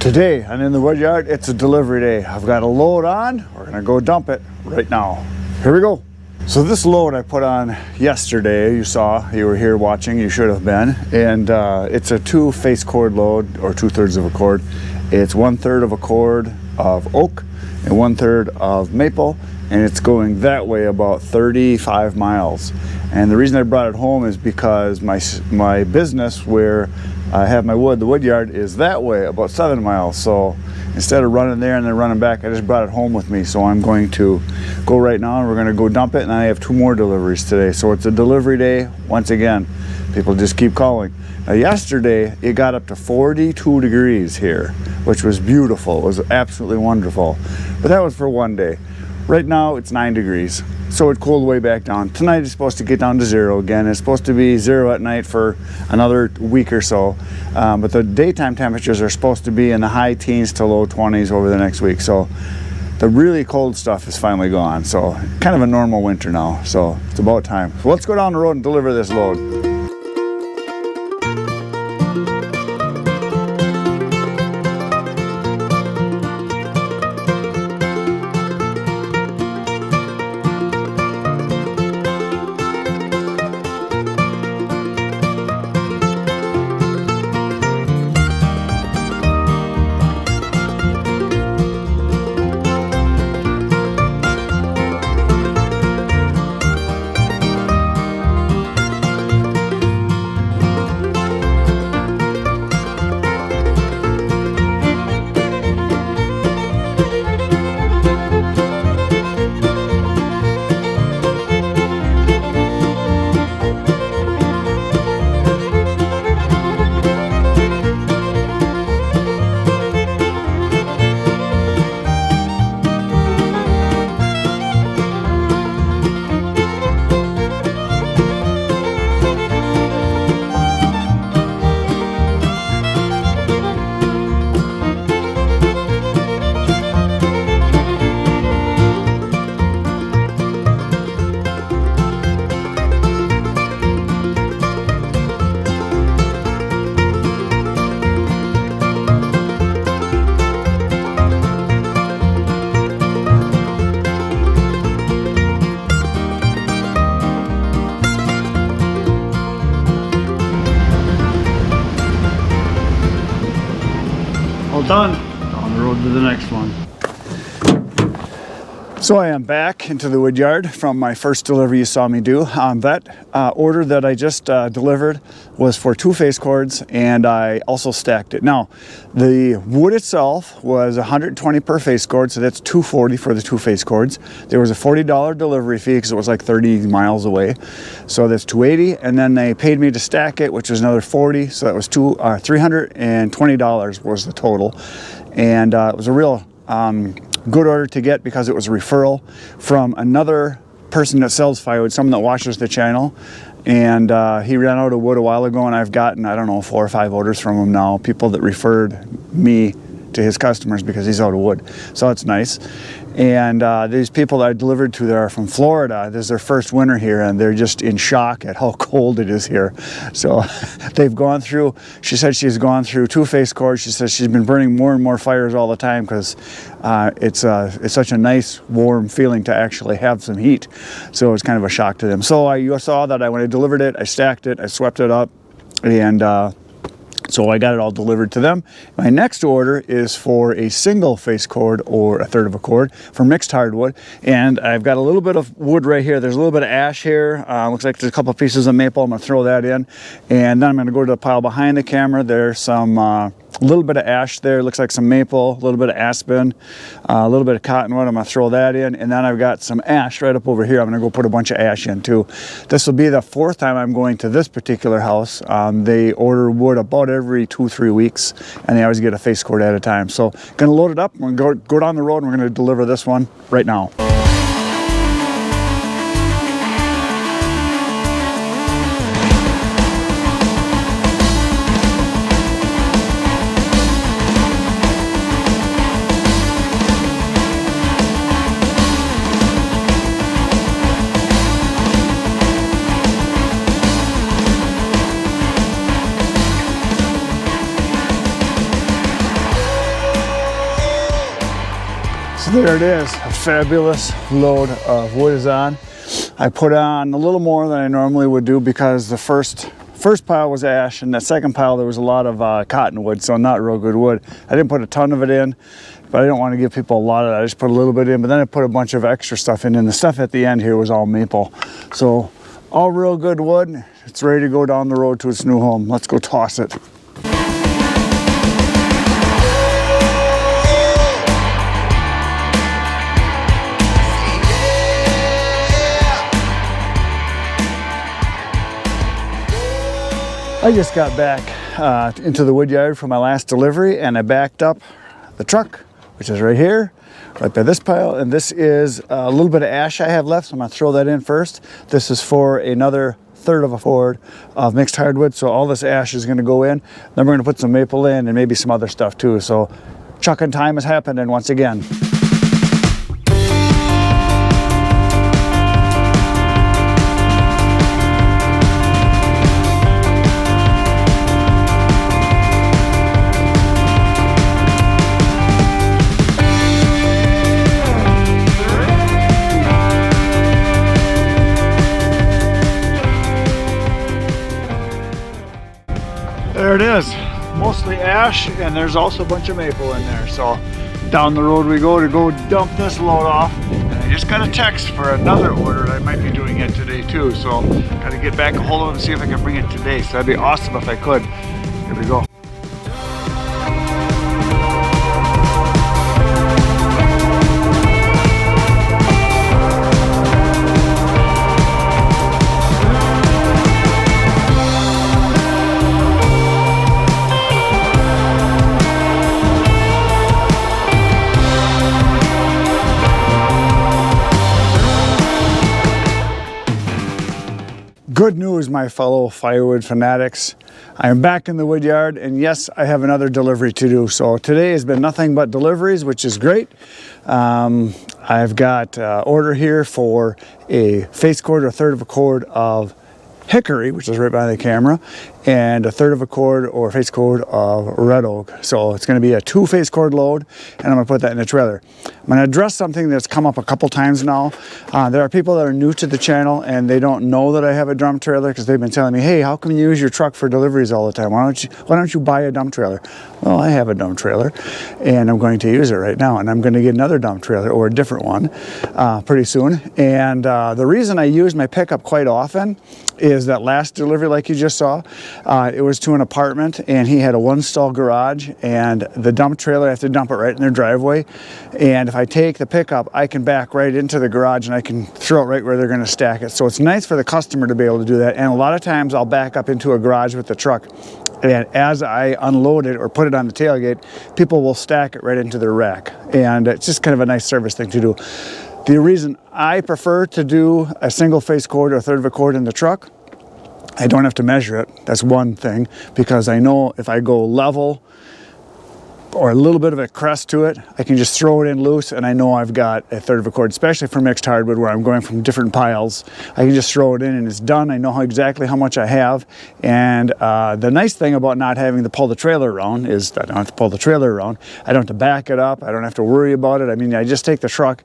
Today, I'm in the wood yard. It's a delivery day. I've got a load on. We're gonna go dump it right now. Here we go. So this load I put on yesterday, you saw, you were here watching, you should have been. And it's a 2 face cord load, or 2/3 of a cord. It's 1/3 of a cord of oak and 1/3 of maple. And it's going that way about 35 miles. And the reason I brought it home is because my business where I have my wood, the wood yard, is that way about 7 miles. So instead of running there and then running back, I just brought it home with me. So I'm going to go right now and we're going to go dump it. And I have 2 more deliveries today. So it's a delivery day once again. People just keep calling. Now yesterday it got up to 42 degrees here, which was beautiful. It was absolutely wonderful. But that was for one day. Right now it's 9 degrees. So it cooled way back down. Tonight it's supposed to get down to 0 again. It's supposed to be 0 at night for another week or so. But the daytime temperatures are supposed to be in the high teens to low 20s over the next week. So the really cold stuff is finally gone. So kind of a normal winter now. So it's about time. So let's go down the road and deliver this load. Done. On the road to the next one. So I am back into the wood yard from my first delivery you saw me do. That order that I just delivered was for 2 face cords, and I also stacked it. Now, the wood itself was $120 per face cord, so that's $240 for the 2 face cords. There was a $40 delivery fee because it was like 30 miles away, so that's $280. And then they paid me to stack it, which was another $40, so that was $320 was the total. And it was a real good order to get because it was a referral from another person that sells firewood, someone that watches the channel. And he ran out of wood a while ago, and I've gotten, I don't know, 4 or 5 orders from him now, people that referred me to his customers because he's out of wood. So it's nice. And these people that I delivered to there are from Florida. This is their first winter here, and they're just in shock at how cold it is here. So they've gone through, she said she's gone through 2 face cords. She says she's been burning more and more fires all the time because it's such a nice warm feeling to actually have some heat. So it's kind of a shock to them. So you saw that when I delivered it, I stacked it, I swept it up, and so I got it all delivered to them. My next order is for a single face cord or a 1/3 of a cord for mixed hardwood. And I've got a little bit of wood right here. There's a little bit of ash here. Looks like there's a couple pieces of maple. I'm gonna throw that in. And then I'm gonna go to the pile behind the camera. There's some a little bit of ash there. Looks like some maple, a little bit of aspen, a little bit of cottonwood. I'm gonna throw that in. And then I've got some ash right up over here. I'm gonna go put a bunch of ash in too. This will be the 4th time I'm going to this particular house. They order wood about every 2-3 weeks, and they always get a face cord at a time. So gonna load it up. We're gonna go down the road and we're gonna deliver this one right now. So there it is, a fabulous load of wood is on. I put on a little more than I normally would do because the first pile was ash, and that second pile there was a lot of cottonwood, so not real good wood. I didn't put a ton of it in, but I didn't want to give people a lot of it. I just put a little bit in, but then I put a bunch of extra stuff in, and the stuff at the end here was all maple. So all real good wood. It's ready to go down the road to its new home. Let's go toss it. I just got back into the wood yard for my last delivery, and I backed up the truck, which is right here, right by this pile, and this is a little bit of ash I have left, so I'm going to throw that in first. This is for another third of a cord of mixed hardwood, so all this ash is going to go in. Then we're going to put some maple in and maybe some other stuff too. So chucking time is happening once again. There it is, mostly ash, and there's also a bunch of maple in there. So down the road we go to dump this load off, and I just got a text for another order. I might be doing it today too, so got to get back a hold of them and see if I can bring it today. So that'd be awesome if I could. Here we go. Good news, my fellow firewood fanatics. I am back in the wood yard, and yes, I have another delivery to do. So today has been nothing but deliveries, which is great. I've got order here for a face cord or a third of a cord of hickory, which is right behind the camera, and a third of a cord or face cord of red oak. So it's going to be a 2 face cord load, and I'm going to put that in the trailer. I'm going to address something that's come up a couple times now. There are people that are new to the channel and they don't know that I have a dump trailer because they've been telling me, hey, how come you use your truck for deliveries all the time? Why don't you buy a dump trailer? Well, I have a dump trailer and I'm going to use it right now, and I'm going to get another dump trailer or a different one pretty soon. And the reason I use my pickup quite often is that last delivery, like you just saw, it was to an apartment, and he had a 1-stall garage, and the dump trailer, I have to dump it right in their driveway. And if I take the pickup, I can back right into the garage and I can throw it right where they're going to stack it. So it's nice for the customer to be able to do that. And a lot of times I'll back up into a garage with the truck, and as I unload it or put it on the tailgate, people will stack it right into their rack. And it's just kind of a nice service thing to do. The reason I prefer to do a single face cord or a third of a cord in the truck, I don't have to measure it. That's one thing, because I know if I go level or a little bit of a crest to it, I can just throw it in loose, and I know I've got a third of a cord, especially for mixed hardwood where I'm going from different piles. I can just throw it in and it's done. I know exactly how much I have. And the nice thing about not having to pull the trailer around is that I don't have to pull the trailer around. I don't have to back it up. I don't have to worry about it. I mean, I just take the truck.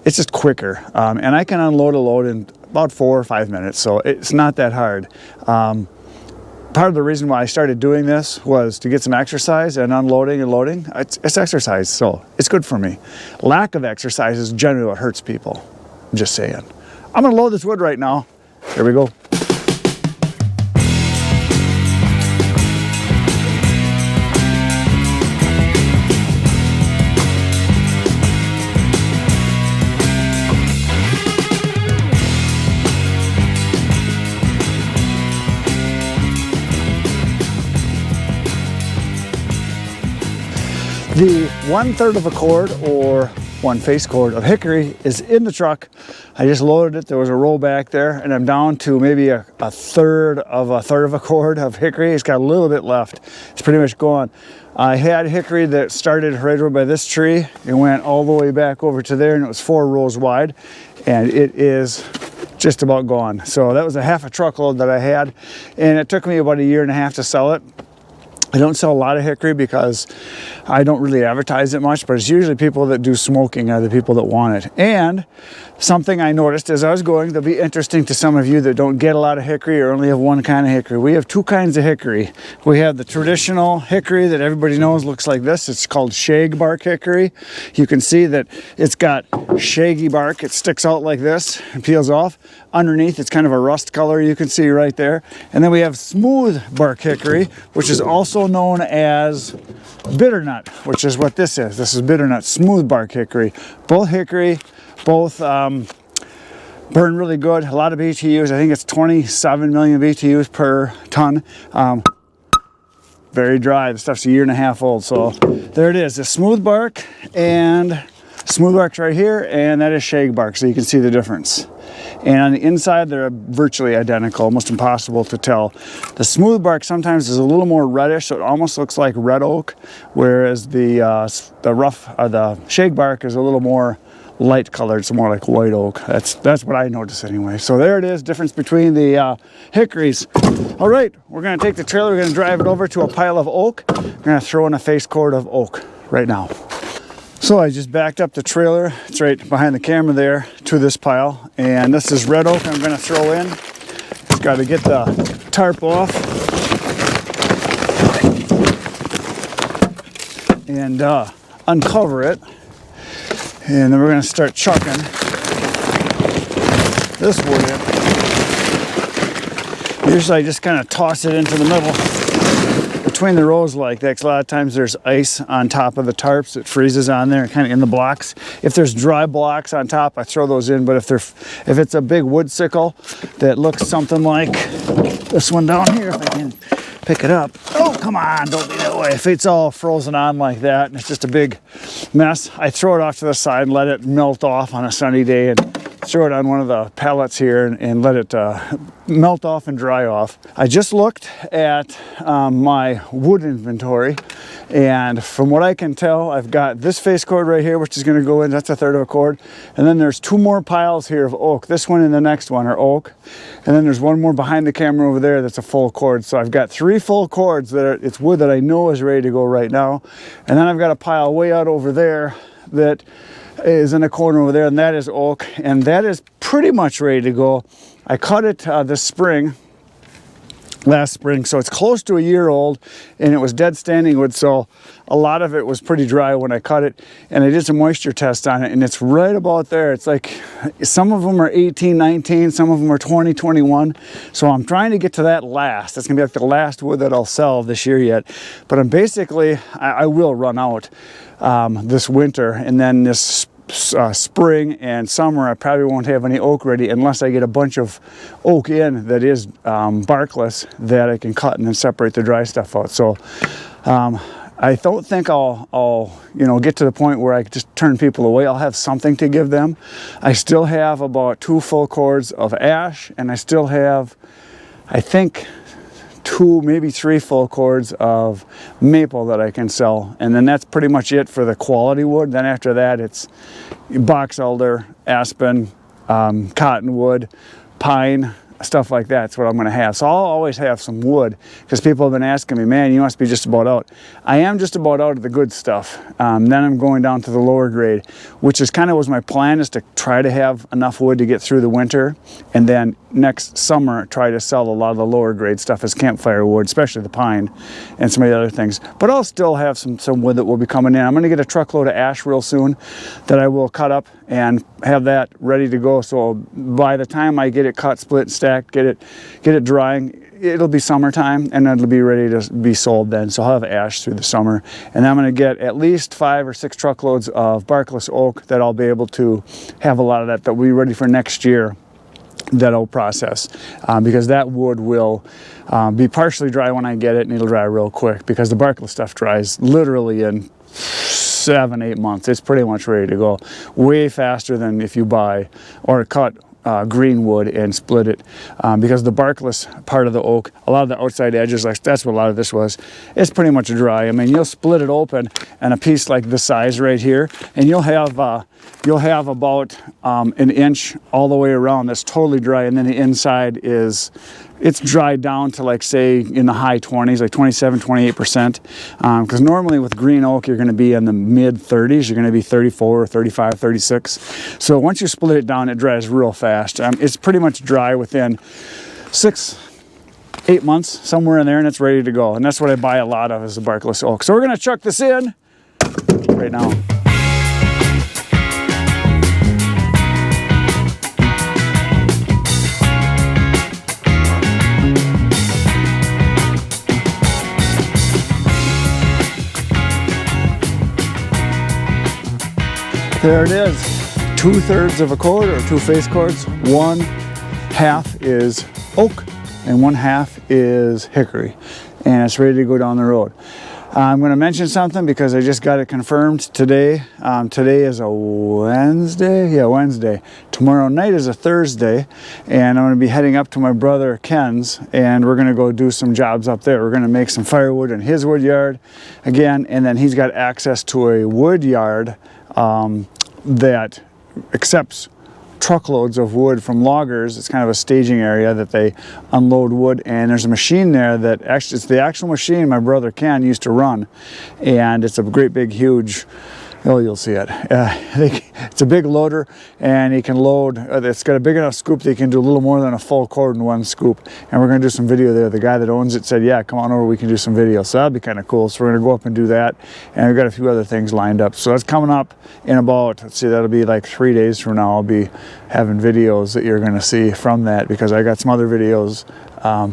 It's just quicker. And I can unload a load in about 4 or 5 minutes, so it's not that hard. Part of the reason why I started doing this was to get some exercise, and unloading and loading, it's exercise, so it's good for me. Lack of exercise is generally what hurts people. I'm just saying. I'm gonna load this wood right now. Here we go. The 1/3 of a cord or 1 face cord of hickory is in the truck. I just loaded it. There was a roll back there, and I'm down to maybe a third of a cord of hickory. It's got a little bit left. It's pretty much gone. I had hickory that started right over by this tree and went all the way back over to there, and it was 4 rows wide, and it is just about gone. So that was a half a truckload that I had, and it took me about 1.5 years to sell it. I don't sell a lot of hickory because I don't really advertise it much, but it's usually people that do smoking are the people that want it. And something I noticed as I was going that'll be interesting to some of you that don't get a lot of hickory or only have one kind of hickory. We have two kinds of hickory. We have the traditional hickory that everybody knows looks like this. It's called shag bark hickory. You can see that it's got shaggy bark. It sticks out like this and peels off. Underneath, it's kind of a rust color you can see right there. And then we have smooth bark hickory, which is also known as bitternut, which is what this is. This is bitternut, smooth bark hickory. Both hickory, both burn really good. A lot of BTUs. I think it's 27 million BTUs per ton. Very dry. The stuff's 1.5 years old. So there it is. The smooth bark, and smooth bark's right here, and that is shag bark. So you can see the difference. And on the inside, they're virtually identical, almost impossible to tell. The smooth bark sometimes is a little more reddish, so it almost looks like red oak, whereas the shag bark is a little more light colored, it's more like white oak. That's what I notice anyway. So there it is, difference between the hickories. All right, we're gonna take the trailer, we're gonna drive it over to a pile of oak. We're gonna throw in a face cord of oak right now. So I just backed up the trailer, it's right behind the camera there, to this pile. And this is red oak I'm gonna throw in. Just gotta get the tarp off. And uncover it. And then we're gonna start chucking this wood in. Usually I just kind of toss it into the middle between the rows like that, 'cause a lot of times there's ice on top of the tarps. It freezes on there, kind of in the blocks. If there's dry blocks on top, I throw those in. But if it's a big wood sickle that looks something like this one down here, if I can pick it up. Oh, come on, don't be that way. If it's all frozen on like that and it's just a big mess, I throw it off to the side and let it melt off on a sunny day, and throw it on one of the pallets here and let it melt off and dry off. I just looked at my wood inventory, and from what I can tell, I've got this face cord right here, which is going to go in. That's 1/3 of a cord. And then there's 2 more piles here of oak. This one and the next one are oak. And then there's one more behind the camera over there that's a full cord. So I've got 3 full cords it's wood that I know is ready to go right now. And then I've got a pile way out over there that is in a corner over there, and that is oak, and that is pretty much ready to go. I cut it this spring, last spring, so it's close to 1 year old, and it was dead standing wood, so a lot of it was pretty dry when I cut it. And I did some moisture tests on it, and it's right about there. It's like some of them are 18, 19, some of them are 20, 21. So I'm trying to get to that last. That's gonna be like the last wood that I'll sell this year yet. But I'm basically, I will run out this winter, and then this spring and summer I probably won't have any oak ready unless I get a bunch of oak in that is barkless that I can cut and then separate the dry stuff out. So I don't think I'll get to the point where I could just turn people away. I'll have something to give them. I still have about 2 full cords of ash, and I still have, I think, 2, maybe 3 full cords of maple that I can sell. And then that's pretty much it for the quality wood. Then after that, it's box elder, aspen, cottonwood, pine, stuff like that. That's what I'm going to have. So I'll always have some wood, because people have been asking me, man, you must be just about out. I am just about out of the good stuff. Then I'm going down to the lower grade, which is kind of was my plan, is to try to have enough wood to get through the winter, and then next summer try to sell a lot of the lower grade stuff as campfire wood, especially the pine and some of the other things. But I'll still have some wood that will be coming in. I'm going to get a truckload of ash real soon that I will cut up and have that ready to go. So by the time I get it cut, split, stacked, get it drying, it'll be summertime, and it'll be ready to be sold then. So I'll have ash through the summer, and I'm going to get at least 5 or 6 truckloads of barkless oak that I'll be able to have a lot of that will be ready for next year, that I'll process, because that wood will be partially dry when I get it, and it'll dry real quick, because the barkless stuff dries literally in 7-8 months. It's pretty much ready to go, way faster than if you buy or cut green wood and split it, because the barkless part of the oak, a lot of the outside edges, like that's what a lot of this was, it's pretty much dry. I mean, you'll split it open, and a piece like this size right here, and you'll have about 1 inch all the way around that's totally dry, and then the inside is it's dried down to like say in the high 20s, like 27, 28%. Because normally with green oak, you're going to be in the mid 30s. You're going to be 34, 35, 36. So once you split it down, it dries real fast. It's pretty much dry within 6-8 months, somewhere in there, and it's ready to go. And that's what I buy a lot of, is the barkless oak. So we're going to chuck this in right now. There it is, 2/3 of a cord, or 2 face cords. 1/2 is oak and 1/2 is hickory, and it's ready to go down the road. I'm going to mention something because I just got it confirmed today. Today is a Wednesday. Yeah, Wednesday. Tomorrow night is a Thursday, and I'm going to be heading up to my brother Ken's, and we're going to go do some jobs up there. We're going to make some firewood in his wood yard again, and then he's got access to a wood yard that accepts truckloads of wood from loggers. It's kind of a staging area that they unload wood, and there's a machine there that actually, it's the actual machine my brother Ken used to run, and it's a great big huge, oh, you'll see it. It's a big loader, and he can load, it's got a big enough scoop that he can do a little more than a full cord in one scoop, and we're going to do some video there. The guy that owns it said, yeah, come on over, we can do some video. So that'll be kind of cool. So we're going to go up and do that, and we've got a few other things lined up. So that's coming up in about, let's see, that'll be like 3 days from now. I'll be having videos that you're going to see from that, because I got some other videos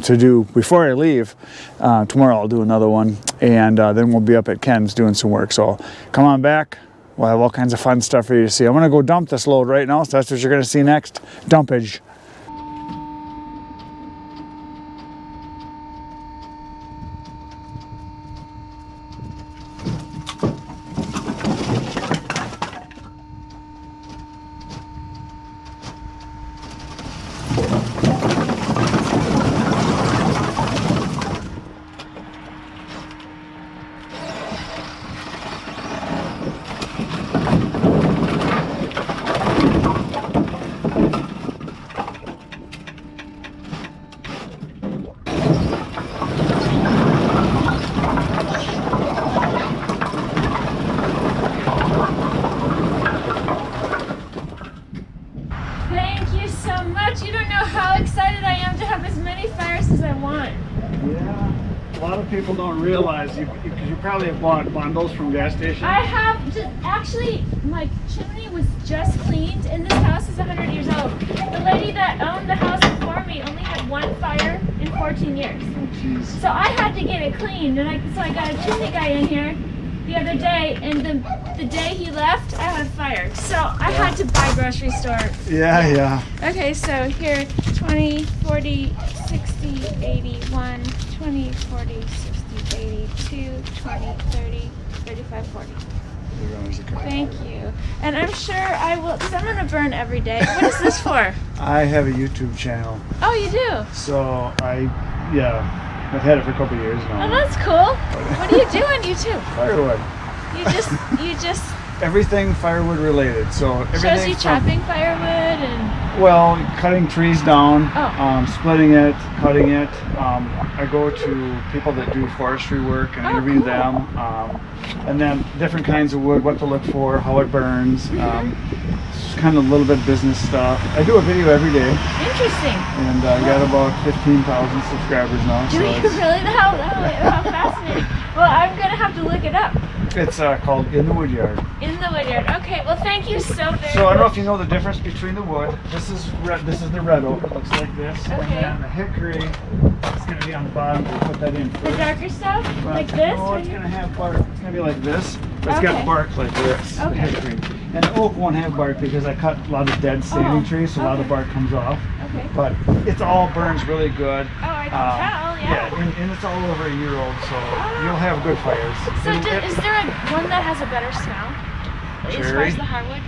to do before I leave. Tomorrow I'll do another one, and then we'll be up at Ken's doing some work. So come on back. We'll have all kinds of fun stuff for you to see. I'm going to go dump this load right now, so that's what you're going to see next. Dumpage. You don't know how excited I am to have as many fires as I want. Yeah, a lot of people don't realize you probably have bought bundles from gas stations. I have just, actually, my chimney was just cleaned, and this house is 100 years old. The lady that owned the house before me only had 1 fire in 14 years. Oh, jeez. So I had to get it cleaned, and so I got a chimney guy in here the other day, and the day he left, I had a fire. So I had to buy grocery store. Yeah. Okay, so here, 20, 40, 60, 81, 20, 40, 60, 82, 20, 30, 35, 40. Thank you. And I'm sure I will, because I'm going to burn every day. What is this for? I have a YouTube channel. Oh, you do? So I've had it for a couple of years now. Oh, that's cool. What do you do on YouTube? Firewood. You just Everything firewood related. So everything shows you chopping firewood and... Well, cutting trees down, Oh. splitting it, cutting it. I go to people that do forestry work and interview cool. them. And then different kinds of wood, what to look for, how it burns. Just kind of a little bit of business stuff. I do a video every day. Interesting. And I got about 15,000 subscribers now. Do you really? How fascinating. Well, I'm going to have to look it up. It's called In the Woodyard. In the Woodyard. Okay, well thank you so very much. So I don't know if you know the difference between the wood. This is the red oak. It looks like this. Okay. And then the hickory, it's going to be on the bottom. We'll put that in first. The darker stuff? Well, Like this? No, it's going to have bark. It's going to be like this. But it's got bark like this. Okay. The hickory. And the oak won't have bark because I cut a lot of dead standing trees, so a lot of bark comes off. Okay. But it's all burns really good. Oh, I can tell, yeah. And it's all over a year old, so you'll have good fires. So is there one that has a better smell? as far as the hardwood?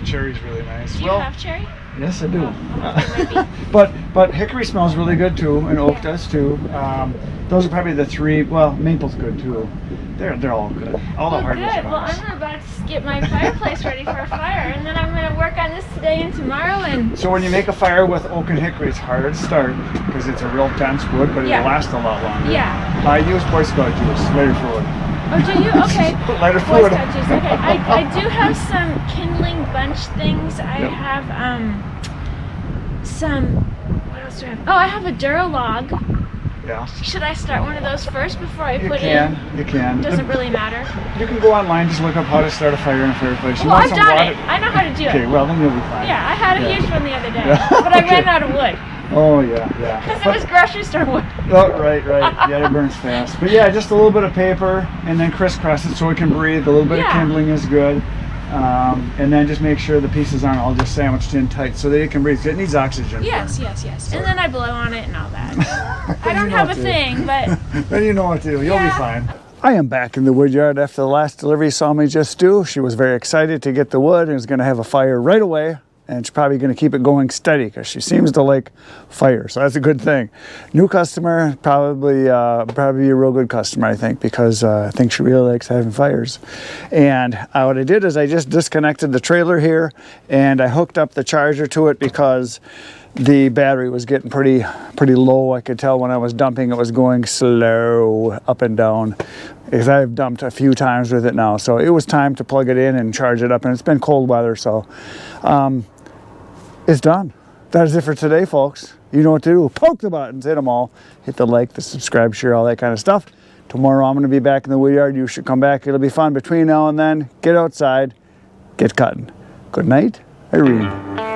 Cherry's really nice. Do you have cherry? Yes, I do. Okay, but hickory smells really good too, and oak does too. Those are probably the three. Well, maple's good too. They're all good. All the hardwoods are good. Well, nice. I'm about to get my fireplace ready for a fire, and then I'm going to work on this today and tomorrow. And So when you make a fire with oak and hickory, it's harder to start because it's a real dense wood, but it'll last a lot longer. yeah. I use Boy Scout juice, lighter fluid. Oh, do you? Okay. Lighter Boy fluid. Scout juice. Okay. I do have some kindling bunch things. I Yep. have some. What else do I have? Oh, I have a Duralog. Yeah. Should I start one of those first before I You put can. You can. Doesn't really matter. You can go online, just look up how to start a fire in a fireplace. You Well, want I've some done water? it. I know how to do it. Okay, well then you'll be fine. Yeah, I had a Yeah. huge one the other day, Yeah. but I Okay. ran out of wood Oh yeah, yeah. because it was grocery store wood. Oh, right. Yeah, it burns fast. But yeah, just a little bit of paper and then crisscross it so it can breathe. A little bit of Yeah. kindling is good. And then just make sure the pieces aren't all just sandwiched in tight so that it can breathe. It needs oxygen. Yes. And then I blow on it and all that. I You don't know have what a to do. thing, but Then you know what to do. You'll be Yeah. fine. I am back in the wood yard after the last delivery saw me just do. She was very excited to get the wood and was going to have a fire right away. And she's probably going to keep it going steady because she seems to like fire. So that's a good thing. New customer, probably a real good customer, I think, because I think she really likes having fires. And what I did is I just disconnected the trailer here and I hooked up the charger to it because the battery was getting pretty low. I could tell when I was dumping it was going slow up and down because I've dumped a few times with it now. So it was time to plug it in and charge it up, and it's been cold weather, so it's done. That is it for today, folks. You know what to do. Poke the buttons, hit them all. Hit the like, the subscribe, share, all that kind of stuff. Tomorrow I'm going to be back in the wood yard. You should come back. It'll be fun. Between now and then, get outside, get cutting. Good night, Irene.